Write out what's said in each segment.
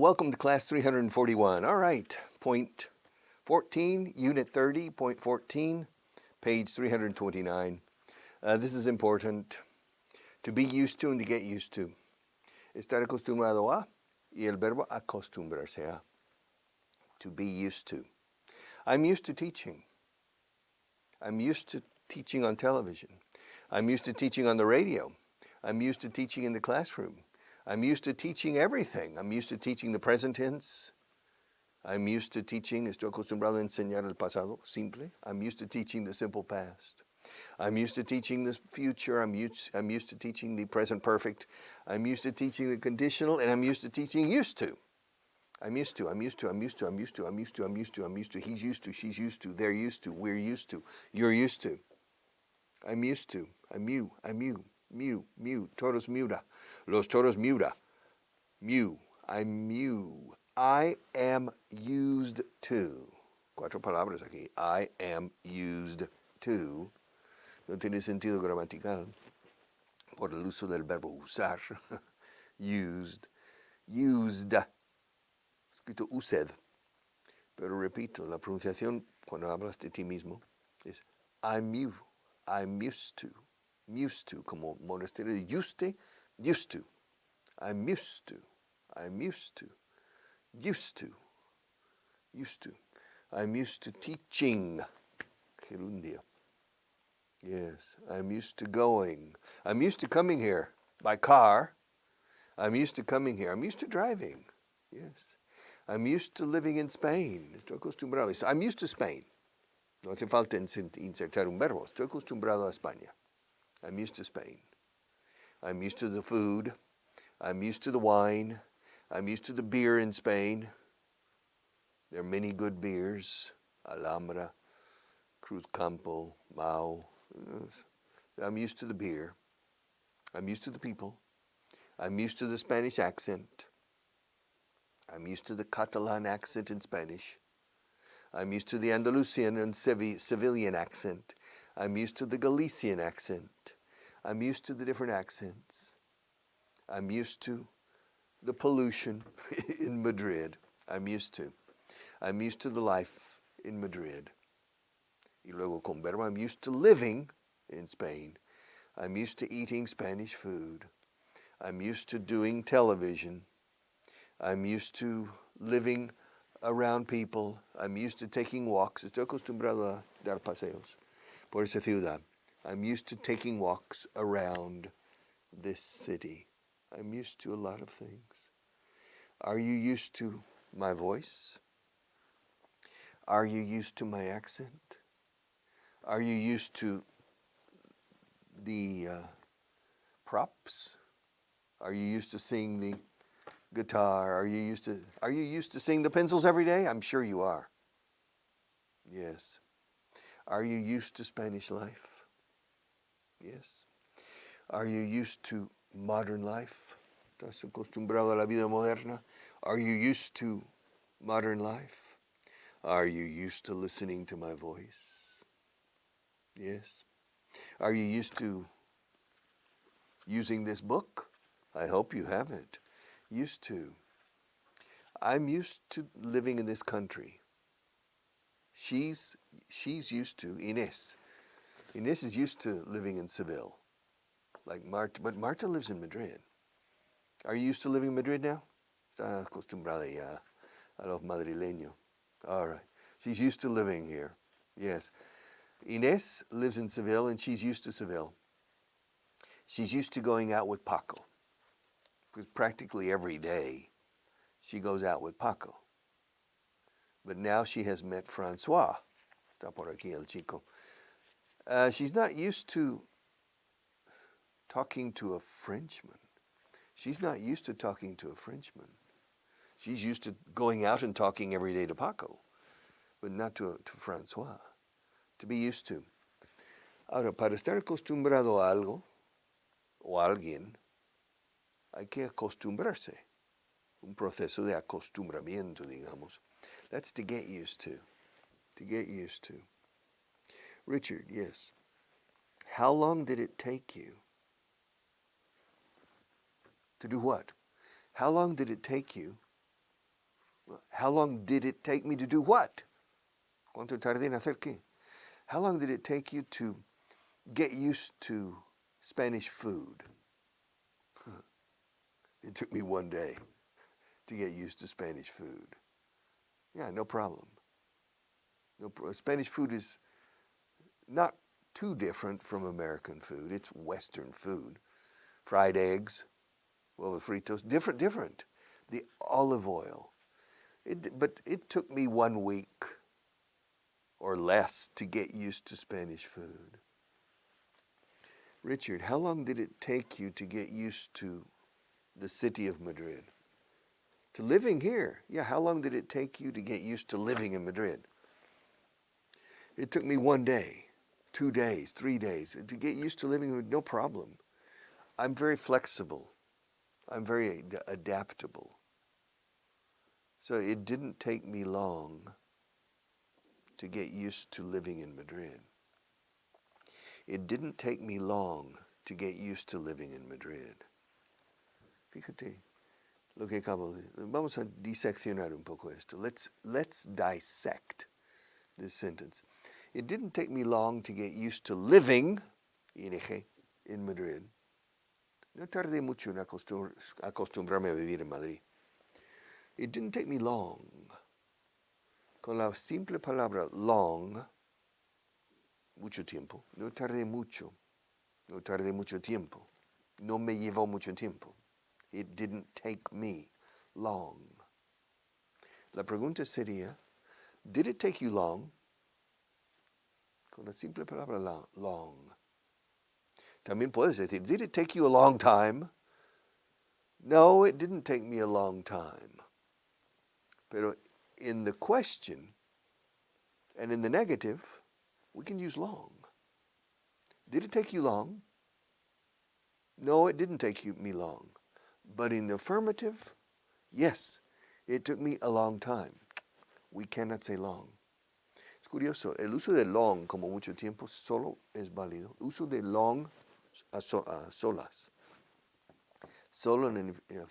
welcome to class 341. All right, point 14, unit 30, point 14, page 329. This is important. To be used to and to get used to. Estar acostumbrado a y el verbo acostumbrarse a. To be used to. I'm used to teaching. I'm used to teaching on television. I'm used to teaching on the radio. I'm used to teaching in the classroom. I'm used to teaching everything. I'm used to teaching the present tense. I'm used to teaching, estoy acostumbrado a enseñar el pasado simple. I'm used to teaching the simple past. I'm used to teaching the future. I'm used to teaching the present perfect. I'm used to teaching the conditional, and I'm used to teaching used to. I'm used to, he's used to, she's used to, they're used to, we're used to, you're used to. I'm used to, I'm you, toros miura, los toros miura, mu, I'm you, I am used to. Cuatro palabras aquí, I am used to. No tiene sentido gramatical por el uso del verbo usar. Used, escrito usted. Pero repito, la pronunciación cuando hablas de ti mismo es I'm used to, como monasterio de used to, I'm used to, I'm used to teaching, gerundio. Yes, I'm used to going. I'm used to coming here by car. I'm used to coming here. I'm used to driving. Yes. I'm used to living in Spain. Estoy acostumbrado. I'm used to Spain. No hace falta insertar un verbo. Estoy acostumbrado a España. I'm used to Spain. I'm used to the food. I'm used to the wine. I'm used to the beer in Spain. There are many good beers. Alhambra, Cruz Campo, Mao. I'm used to the beer. I'm used to the people. I'm used to the Spanish accent. I'm used to the Catalan accent in Spanish. I'm used to the Andalusian and Sevillian accent. I'm used to the Galician accent. I'm used to the different accents. I'm used to the pollution in Madrid. I'm used to the life in Madrid. Y luego con verbo, I'm used to living in Spain. I'm used to eating Spanish food. I'm used to doing television. I'm used to living around people. I'm used to taking walks. Estoy acostumbrado a dar paseos por esa ciudad. I'm used to taking walks around this city. I'm used to a lot of things. Are you used to my voice? Are you used to my accent? Are you used to the props? Are you used to seeing the guitar? Are you used to seeing the pencils every day? I'm sure you are. Yes. Are you used to Spanish life? Yes. Are you used to modern life? ¿Estás acostumbrado a la vida moderna? Are you used to modern life? Are you used to listening to my voice? Yes. Are you used to using this book? I hope you have it. Used to. I'm used to living in this country. She's used to, Inés. Inés is used to living in Seville. Like Marta, but Marta lives in Madrid. Are you used to living in Madrid now? Está acostumbrada ya a los madrileños. All right. She's used to living here. Yes. Inés lives in Seville and she's used to Seville. She's used to going out with Paco. Because practically every day she goes out with Paco. But now she has met Francois. Está por aquí el chico. She's not used to talking to a Frenchman. She's not used to talking to a Frenchman. She's used to going out and talking every day to Paco, but not to Francois. To be used to. Ahora, para estar acostumbrado a algo o a alguien, hay que acostumbrarse. Un proceso de acostumbramiento, digamos. That's to get used to. To get used to. Richard, yes. How long did it take you to do what? How long did it take you How long did it take me to do what? ¿Cuánto tardé en hacer qué? How long did it take you to get used to Spanish food? It took me 1 day to get used to Spanish food. Yeah, no problem. Spanish food is not too different from American food. It's Western food. Fried eggs, huevos fritos, different. The olive oil. But it took me 1 week or less to get used to Spanish food. Richard, how long did it take you to get used to the city of Madrid? To living here? Yeah, how long did it take you to get used to living in Madrid? It took me 1 day, 2 days, 3 days to get used to living with no problem. I'm very flexible. I'm very adaptable. So it didn't take me long to get used to living in Madrid. It didn't take me long to get used to living in Madrid. Fíjate lo que acabo de... Vamos a diseccionar un poco esto. Let's dissect this sentence. It didn't take me long to get used to living, in Madrid. No tardé mucho en acostumbrarme a vivir en Madrid. It didn't take me long. Con la simple palabra long, mucho tiempo. No tardé mucho. No tardé mucho tiempo. No me llevó mucho tiempo. It didn't take me long. La pregunta sería, did it take you long? Con la simple palabra long. También puedes decir, did it take you a long time? No, it didn't take me a long time. Pero in the question and in the negative, we can use long. Did it take you long? No, it didn't take me long. But in the affirmative, yes, it took me a long time. We cannot say long. Es curioso, el uso de long como mucho tiempo solo es válido. El uso de long a solas. Solo en el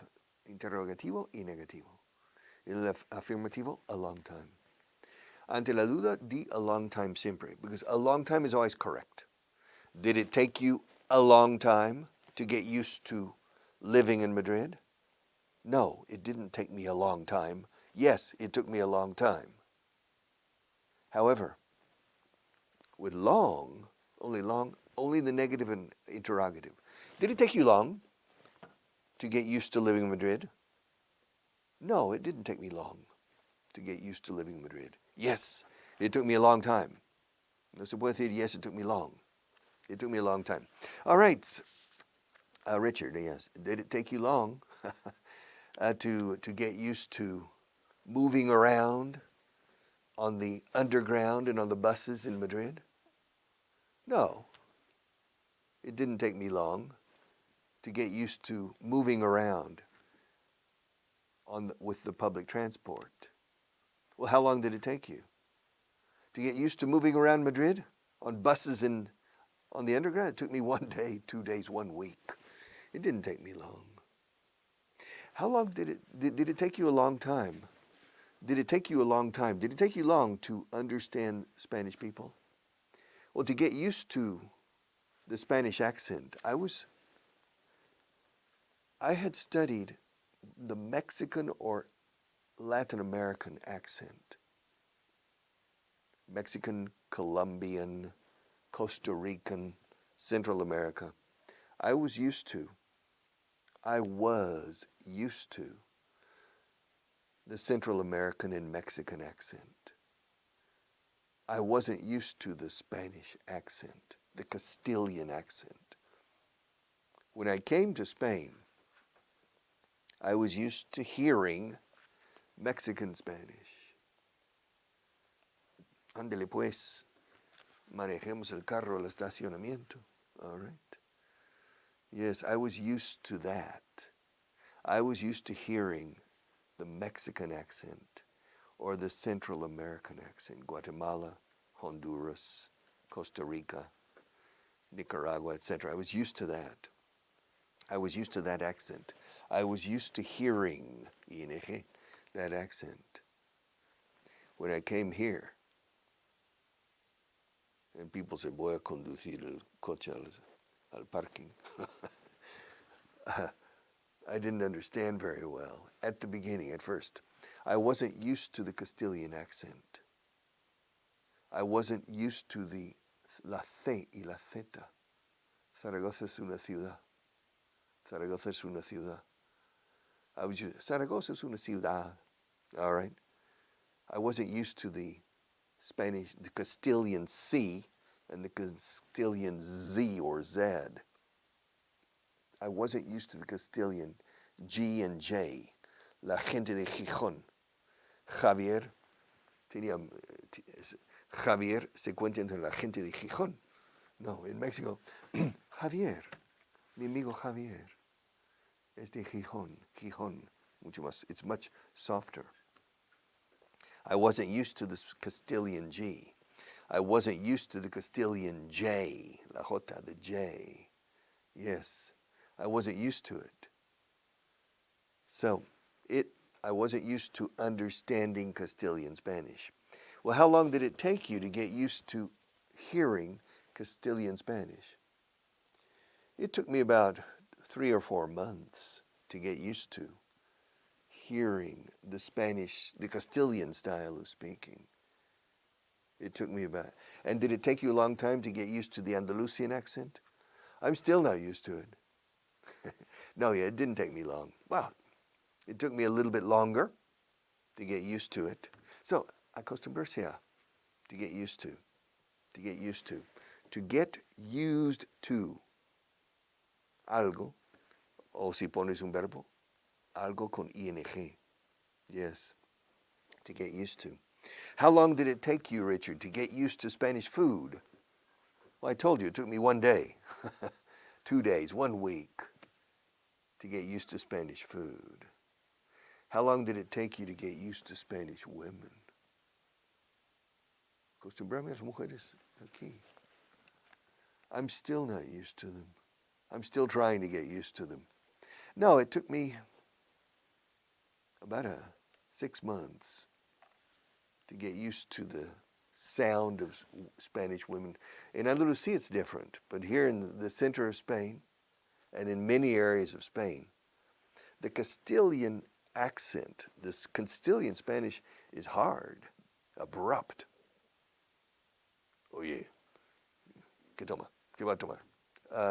interrogativo y negativo. El afirmativo, a long time. Ante la duda, di a long time siempre, because a long time is always correct. Did it take you a long time to get used to living in Madrid? No, it didn't take me a long time. Yes, it took me a long time. However, with long, only the negative and interrogative. Did it take you long to get used to living in Madrid? No, it didn't take me long to get used to living in Madrid. Yes, it took me a long time. No se puede decir, yes, it took me long. It took me a long time. All right, Richard, yes. Did it take you long to get used to moving around on the underground and on the buses in Madrid? No, it didn't take me long to get used to moving around with the public transport. Well, how long did it take you to get used to moving around Madrid on buses and on the underground? It took me 1 day, 2 days, 1 week. It didn't take me long. How long did it take you a long time? Did it take you a long time? Did it take you long to understand Spanish people? Well, to get used to the Spanish accent, I had studied the Mexican or Latin American accent. Mexican, Colombian, Costa Rican, Central America. I was used to the Central American and Mexican accent. I wasn't used to the Spanish accent, the Castilian accent. When I came to Spain, I was used to hearing Mexican Spanish. Ándele pues, manejemos el carro al estacionamiento. All right. Yes, I was used to that. I was used to hearing the Mexican accent or the Central American accent, Guatemala, Honduras, Costa Rica, Nicaragua, etc. I was used to that. I was used to that accent. I was used to hearing that accent. When I came here, and people said, voy a conducir el coche al parking. I didn't understand very well at the beginning, at first. I wasn't used to the Castilian accent. I wasn't used to la C y la Z. Zaragoza es una ciudad. Zaragoza es una ciudad. Zaragoza es una ciudad. All right. I wasn't used to the Spanish, the Castilian C and the Castilian Z or Z. I wasn't used to the Castilian G and J. La gente de Gijón. Javier se cuenta entre la gente de Gijón. No, in Mexico, Javier, mi amigo Javier, es de Gijón. Mucho más, it's much softer. I wasn't used to the Castilian G. I wasn't used to the Castilian J, la J, the J. Yes, I wasn't used to it. So, I wasn't used to understanding Castilian Spanish. Well, how long did it take you to get used to hearing Castilian Spanish? It took me about 3 or 4 months to get used to hearing the Spanish, the Castilian style of speaking. It took me about. And did it take you a long time to get used to the Andalusian accent? I'm still not used to it. No, yeah, it didn't take me long. Well, it took me a little bit longer to get used to it. So, acostumbrarse a, to get used to, to get used to, to get used to algo, o si pones un verbo, algo con ing. Yes, to get used to. How long did it take you, Richard, to get used to Spanish food? Well, I told you, it took me 1 day, 2 days, 1 week to get used to Spanish food. How long did it take you to get used to Spanish women? Acostumbrarme a las mujeres aquí. I'm still not used to them. I'm still trying to get used to them. No, it took me about 6 months to get used to the sound of Spanish women. In Andalusia, it's different, but here in the center of Spain and in many areas of Spain, the Castilian accent, this Castilian Spanish is hard, abrupt. Oye, ¿qué toma? ¿Qué va a tomar?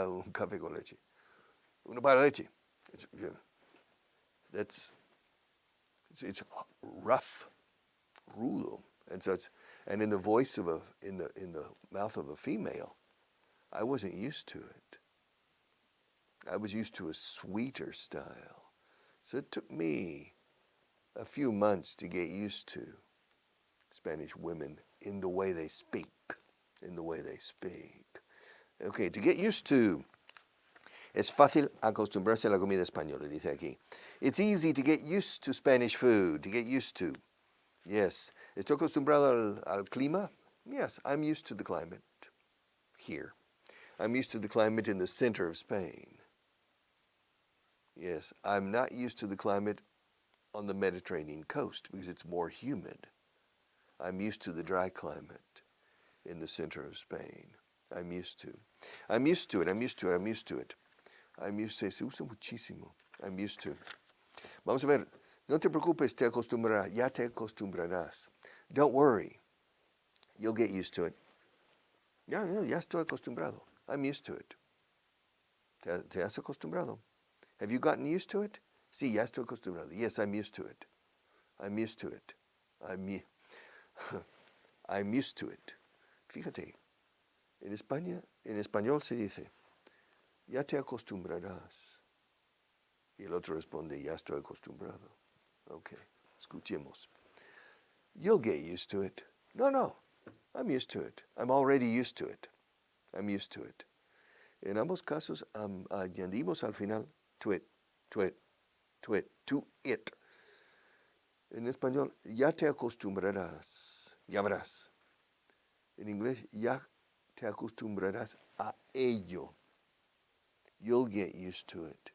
Un café con leche. Una para leche. It's rough, rudo, and so and in the voice of in the mouth of a female, I wasn't used to it. I was used to a sweeter style, so it took me a few months to get used to Spanish women in the way they speak, Okay, to get used to. Es fácil acostumbrarse a la comida española, dice aquí. It's easy to get used to Spanish food, to get used to. Yes. ¿Estoy acostumbrado al clima? Yes, I'm used to the climate here. I'm used to the climate in the center of Spain. Yes, I'm not used to the climate on the Mediterranean coast because it's more humid. I'm used to the dry climate in the center of Spain. I'm used to it. I'm used to it. Se usa muchísimo. I'm used to. Vamos a ver. No te preocupes, te acostumbrarás. Ya te acostumbrarás. Don't worry. You'll get ya estoy acostumbrado. I'm used to it. ¿Te has acostumbrado? Have you gotten used to it? Sí, ya estoy acostumbrado. Yes, I'm used to it. I'm used to it. I'm used to it. Fíjate, en español se dice, ya te acostumbrarás. Y el otro responde, ya estoy acostumbrado. Okay, escuchemos. You'll get used to it. No, I'm used to it. I'm already used to it. I'm used to it. En ambos casos añadimos al final to it. En español, ya te acostumbrarás. Ya verás. En inglés, ya te acostumbrarás a ello. You'll get used to it.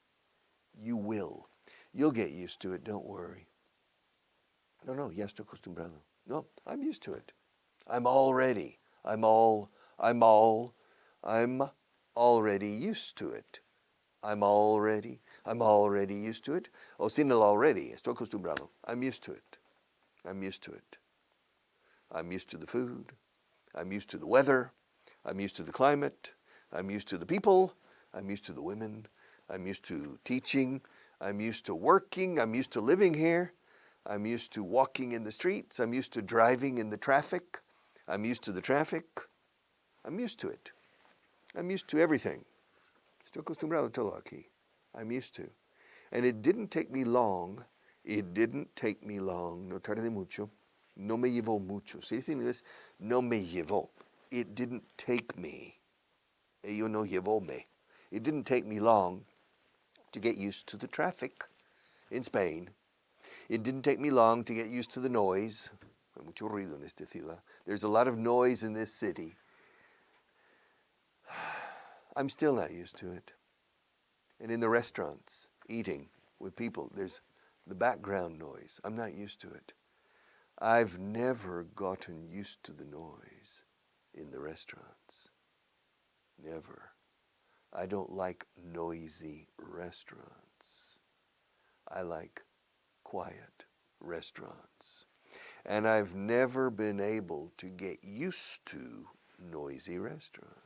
You will. You'll get used to it, don't worry. No, ya estoy acostumbrado. No, I'm used to it. I'm already used to it. I'm already used to it. O sin el already, estoy acostumbrado. I'm used to it. I'm used to it. I'm used to the food. I'm used to the weather. I'm used to the climate. I'm used to the people. I'm used to the women. I'm used to teaching. I'm used to working. I'm used to living here. I'm used to walking in the streets. I'm used to driving in the traffic. I'm used to the traffic. I'm used to it. I'm used to everything. Estoy acostumbrado a todo aquí. I'm used to. And it didn't take me long. No tardé mucho. No me llevó mucho. Se dice en inglés, no me llevó. It didn't take me. Ello no llevóme. It didn't take me long to get used to the traffic in Spain. It didn't take me long to get used to the noise. Hay mucho ruido en esta ciudad. There's a lot of noise in this city. I'm still not used to it. And in the restaurants, eating with people, there's the background noise. I'm not used to it. I've never gotten used to the noise in the restaurants. Never. I don't like noisy restaurants. I like quiet restaurants. And I've never been able to get used to noisy restaurants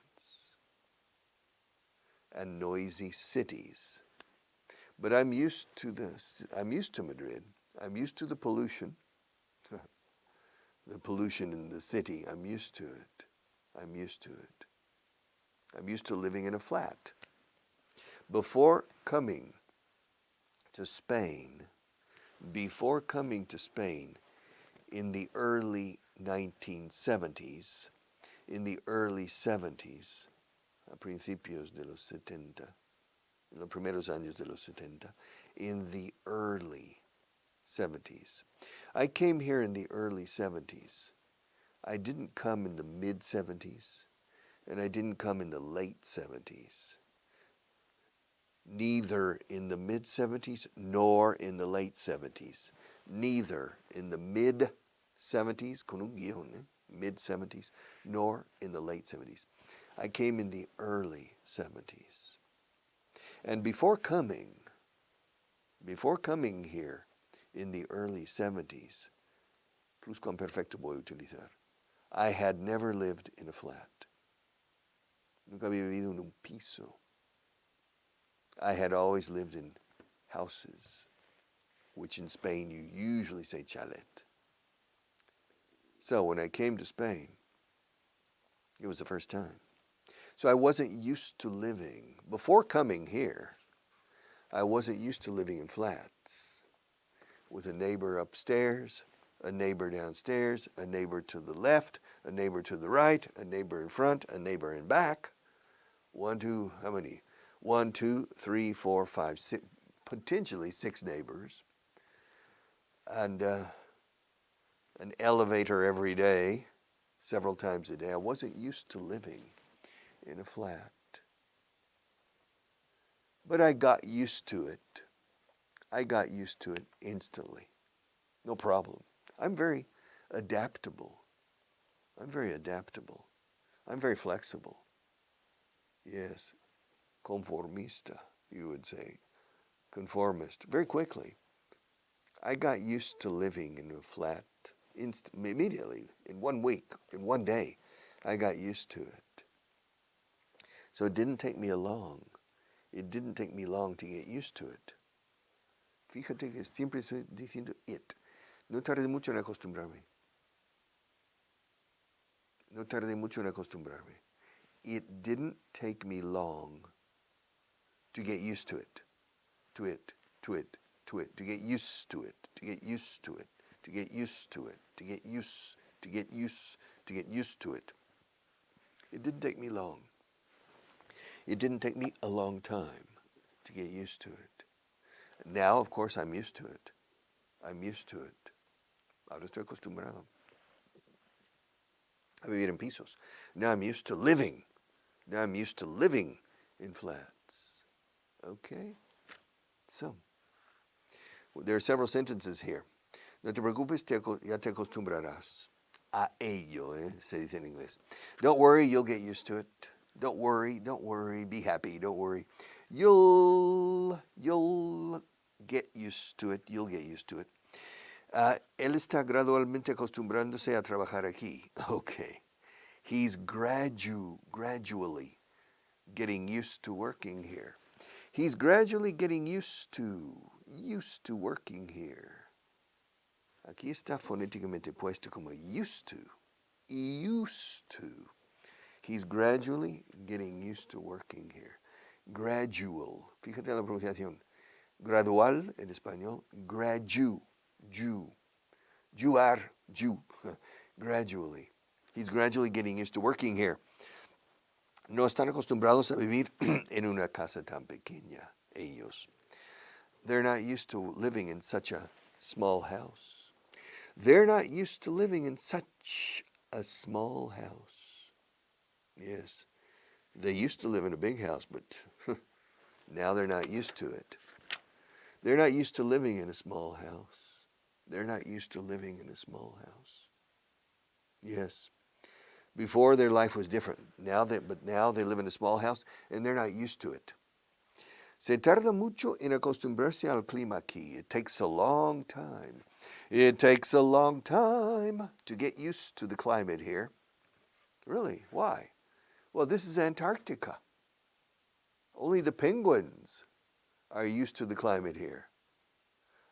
and noisy cities. But I'm used to Madrid. I'm used to the pollution. The pollution in the city. I'm used to it. I'm used to it. I'm used to living in a flat. Before coming to Spain in the early 1970s, a principios de los 70, en los primeros años de los 70, in the early 70s. I came here in the early 70s. I didn't come in the mid 70s, and I didn't come in the late 70s. Neither in the mid 70s nor in the late 70s. Neither in the mid 70s, con un guion, mid 70s, nor in the late 70s. I came in the early 70s. And before coming here in the early 70s, pluscuamperfecto voy a utilizar, I had never lived in a flat. Nunca había vivido en un piso. I had always lived in houses, which in Spain you usually say chalet. So when I came to Spain, it was the first time. So I wasn't used to living. Before coming here, I wasn't used to living in flats with a neighbor upstairs, a neighbor downstairs, a neighbor to the left, a neighbor to the right, a neighbor in front, a neighbor in back. How many? 1, 2, 3, 4, 5, 6, potentially 6 neighbors. And an elevator every day, several times a day. I wasn't used to living in a flat. But I got used to it. I got used to it instantly. No problem. I'm very adaptable. I'm very flexible. Yes, conformista, you would say. Conformist. Very quickly. I got used to living in a flat immediately, in 1 week, in 1 day. I got used to it. So it didn't take me long to get used to it. Fíjate que siempre estoy diciendo it. No tardé mucho en acostumbrarme. It didn't take me long to get used to it. To get used to it. It didn't take me long. It didn't take me a long time to get used to it. Now, of course, I'm used to it. Ahora estoy acostumbrado a vivir en pisos. Now I'm used to living in flats. Okay? So, there are several sentences here. No te preocupes, ya te acostumbrarás a ello, se dice en inglés. Don't worry, you'll get used to it. Don't worry, be happy, don't worry. You'll get used to it, you'll get used to it. Él está gradualmente acostumbrándose a trabajar aquí. Okay. He's gradually getting used to working here. He's gradually getting used to working here. Aquí está fonéticamente puesto como used to. He's gradually getting used to working here. Gradual. Fíjate en la pronunciación. Gradual en español. Gradually. He's gradually getting used to working here. No están acostumbrados a vivir en una casa tan pequeña, ellos. They're not used to living in such a small house. They're not used to living in such a small house. Yes, they used to live in a big house, but now they're not used to it. They're not used to living in a small house. They're not used to living in a small house. Yes. Before their life was different. But now they live in a small house and they're not used to it. Se tarda mucho en acostumbrarse al clima aquí. It takes a long time. It takes a long time to get used to the climate here. Really? Why? Well, this is Antarctica. Only the penguins are used to the climate here.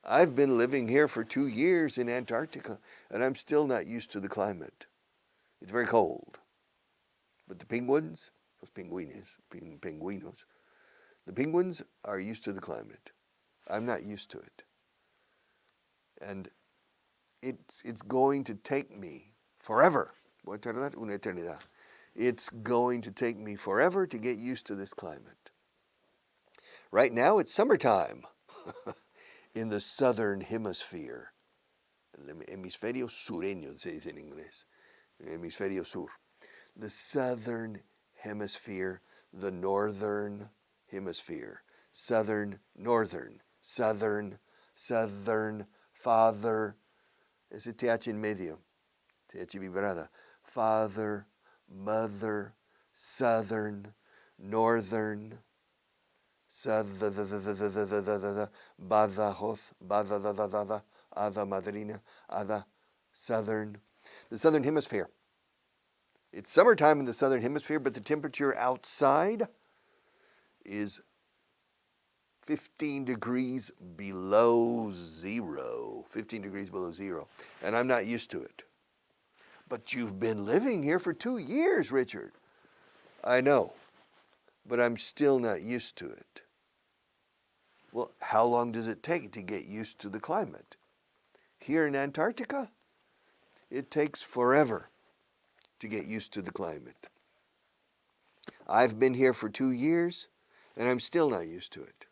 I've been living here for 2 years in Antarctica, and I'm still not used to the climate. It's very cold. But the penguins, los pingüinos, the penguins are used to the climate. I'm not used to it. And it's going to take me forever. Voy a tardar una eternidad. It's going to take me forever to get used to this climate. Right now it's summertime in the southern hemisphere. El hemisferio sureño se dice en inglés. Hemisferio sur. The southern hemisphere, the northern hemisphere. Southern, northern, southern, father. Ese TH en medio. TH vibrada. Father, mother, southern, northern, Badajoz, Ada Madrina, Ada, southern. The southern hemisphere. It's summertime in the southern hemisphere, but the temperature outside is 15 degrees below zero. 15 degrees below zero. And I'm not used to it. But you've been living here for 2 years, Richard. I know, but I'm still not used to it. Well, how long does it take to get used to the climate? Here in Antarctica, it takes forever to get used to the climate. I've been here for 2 years, and I'm still not used to it.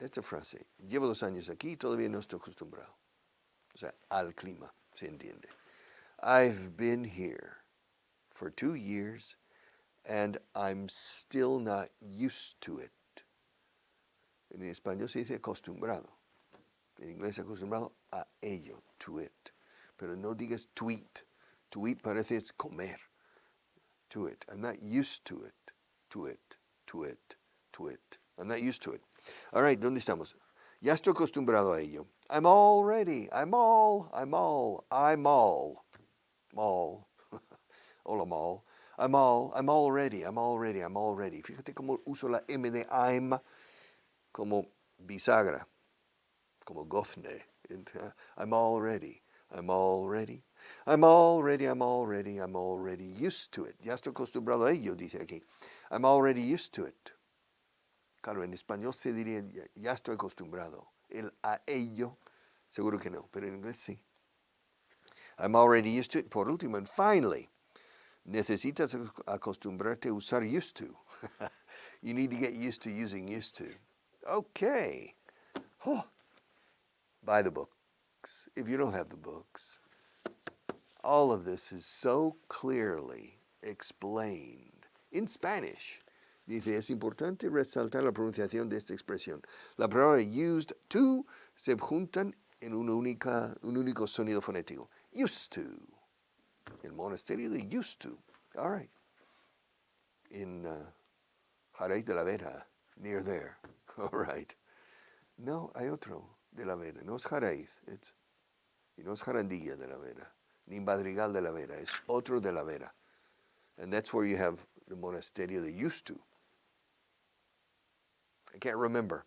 Esta frase, llevo 2 años aquí y todavía no estoy acostumbrado. O sea, al clima, se entiende. I've been here for 2 years, and I'm still not used to it. En español se dice acostumbrado. En inglés acostumbrado a ello, to it. Pero no digas to eat. To eat parece es comer. To it. I'm not used to it. To it. I'm not used to it. All right, ¿dónde estamos? Ya estoy acostumbrado a ello. I'm already. Hola, Mall. I'm already. Fíjate cómo uso la M de I'm como bisagra, como gozne. I'm already used to it. Ya estoy acostumbrado a ello, dice aquí. I'm already used to it. Claro, en español se diría ya estoy acostumbrado. El a ello, seguro que no, pero en inglés sí. I'm already used to it. Por último, and finally, necesitas acostumbrarte a usar used to. You need to get used to using used to. Okay. Oh. Buy the books. If you don't have the books, all of this is so clearly explained in Spanish. Dice, es importante resaltar la pronunciación de esta expresión. La palabra used to se juntan en un único sonido fonético. Used to. El monasterio de used to. All right. In Jarez de la Vera, near there. All right. No, hay otro de la Vera. No es Jarez. Y no es Jarandilla de la Vera. Ni Madrigal de la Vera. Es otro de la Vera. And that's where you have the monasterio de used to. I can't remember.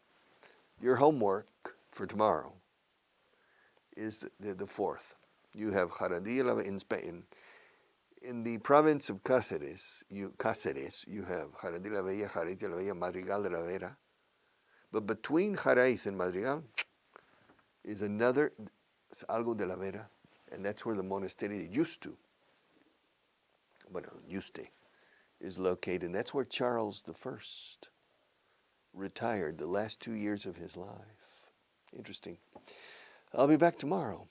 Your homework for tomorrow is the fourth. You have Jarandilla in Spain. In the province of Cáceres, you have Jarandilla de la Bella, Jerez de la Bella, Madrigal de la Vera. But between Jerez and Madrigal is algo de la Vera, and that's where the monastery used to, is located. And that's where Charles I retired the last 2 years of his life. Interesting. I'll be back tomorrow.